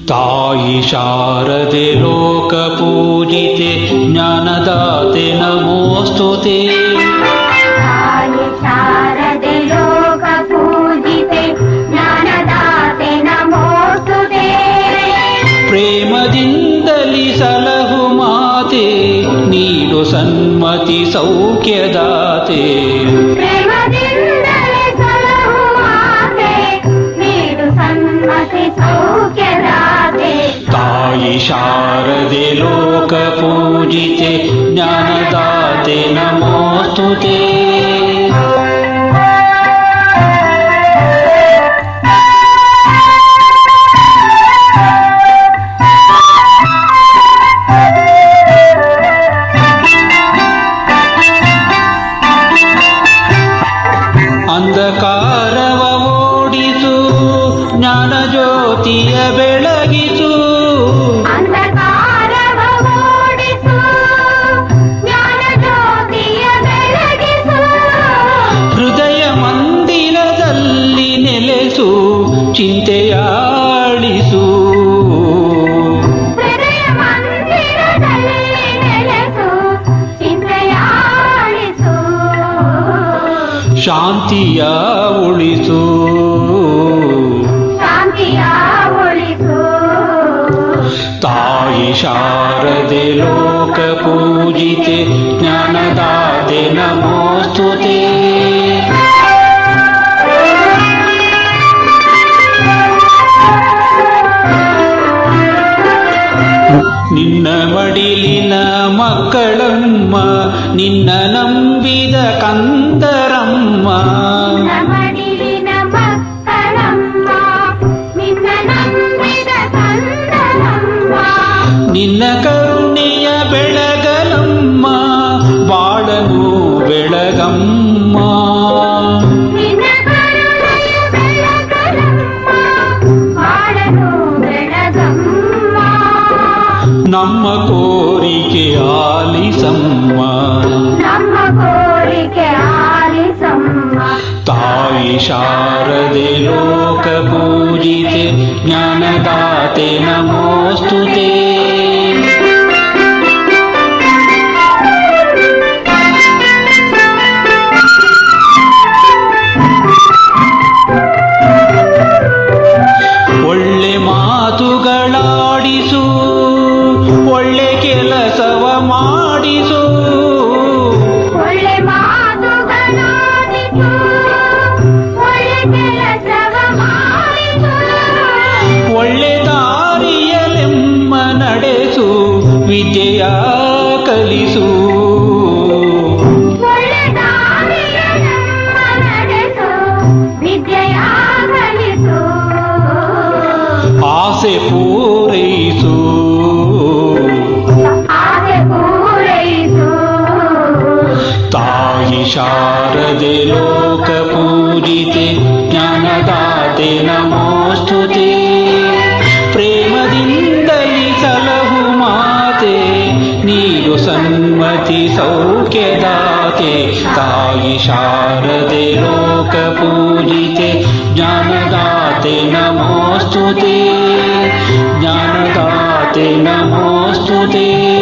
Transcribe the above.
ತಾಯಿ ಶಾರದೆ ಲೋಕ ಪೂಜಿತೆ ಜ್ಞಾನದಾತೆ ನಮೋಸ್ತುತೆ. ತಾಯಿ ಶಾರದೆ ಲೋಕ ಪೂಜಿತೆ ಜ್ಞಾನದಾತೆ ನಮೋಸ್ತುತೆ. ಪ್ರೇಮದಿಂದಲಿ ಸಲಹು ಮಾತೆ ನೀಡು ಸನ್ಮತಿ ಸೌಖ್ಯದಾತೆ. ಪ್ರೇಮದಿಂದಲೇ ಸಲಹು ಮಾತೆ ನೀಡು ಸನ್ಮತಿ ಸೌಖ್ಯದಾತೆ. ತಾಯಿ ಶಾರದೆ ಲೋಕ ಪೂಜಿತೆ ಜ್ಞಾನದಾತೆ ನಮೋಸ್ತುತೆ. ಅಂಧಕಾರವ ಓಡಿಸು ಜ್ಞಾನ ಜ್ಯೋತಿಯ ಬೆಳಗಿಸು. ಅಂಧಕಾರವ ಓಡಿಸು ಜ್ಞಾನ ಜ್ಯೋತಿಯ ಬೆಳಗಿಸು. ಹೃದಯ ಮಂದಿರದಲ್ಲಿ ನೆಲೆಸು ಚಿಂತೆಯಾಳಿಸು. ಹೃದಯ ಮಂದಿರದಲ್ಲಿ ನೆಲೆಸು ಚಿಂತೆಯಾಳಿಸು. ಶಾಂತಿಯ ಉಳಿಸು ಶಾಂತಿಯ ಉಳಿಸು. ತಾಯಿ ಶಾರದೆ ಲೋಕ ಪೂಜಿತೆ ಜ್ಞಾನದಾತೆ ನಮೋಸ್ತುತೆ. ನಿನ್ನ ಮಡಿಲಿನ ಮಕ್ಕಳಮ್ಮ ನಿನ್ನ ನಂಬಿದ ಕಂದರಮ್ಮ. ಮಡಿಲಿನ ಮಕ್ಕಳಮ್ಮ ನಿನ್ನ ನಂಬಿದ ಕಂದರಮ್ಮ. ನಿನ್ನ ಕರುಣೆಯ ಬೆಳಗಲಮ್ಮ ಬಾಳನು ಬೆಳಗಮ್ಮ. ನಿನ್ನ ಕರುಣೆಯ ಬೆಳಗಲಮ್ಮ ಬಾಳನು ಬೆಳಗಮ್ಮ. ನಮ್ಮ ಕೋರಿಕೆ ಆಲಿಸಮ್ಮ. ನಮ್ಮ ಕೋರಿಕೆ ಆಲಿಸಮ್ಮ. ತಾಯಿ ಶಾರದೆ ಲೋಕ ಪೂಜಿತೆ ಜ್ಞಾನದಾತೆ ನಮೋಸ್ತುತೆ. ಒಳ್ಳೆ ಮಾತುಗಳಾಡಿಸು ಒಳ್ಳೆ ಕೆಲಸವ ಮಾಡಿಸು. ಒಳ್ಳೆ ಮಾತುಗಳಾಡಿಸು ಒಳ್ಳೆ ಕೆಲಸವ ಮಾಡಿಸು. ಒಳ್ಳೆ ದಾರಿಯಲೆಮ್ಮ ನಡೆಸು ವಿದ್ಯೆಯ ಕಲಿಸು. ಒಳ್ಳೆ ದಾರಿಯಲೆಮ್ಮ ನಡೆಸು ವಿದ್ಯೆಯ ಕಲಿಸು. ಆಸೆ ಪೂರೈಸು ಆಸೆ ಪೂರೈಸು. ತಾಯಿ ಶಾರದೆ ಲೋಕ ಪೂಜಿತೆ ಜ್ಞಾನದಾತೆ ನಮೋಸ್ತುತೆ. ಪ್ರೇಮದಿಂದಲಿ ಸಲಹು ಮಾತೆ ನೀಡು ಸನ್ಮತಿ ಸೌಖ್ಯದಾತೆ. ತಾಯಿ ಶಾರದೆ ಲೋಕ ಪೂಜಿತೆ ಜ್ಞಾನದಾತೆ ನಮೋಸ್ತುತೆ. ಜ್ಞಾನದಾತೆ ನಮೋಸ್ತುತೆ.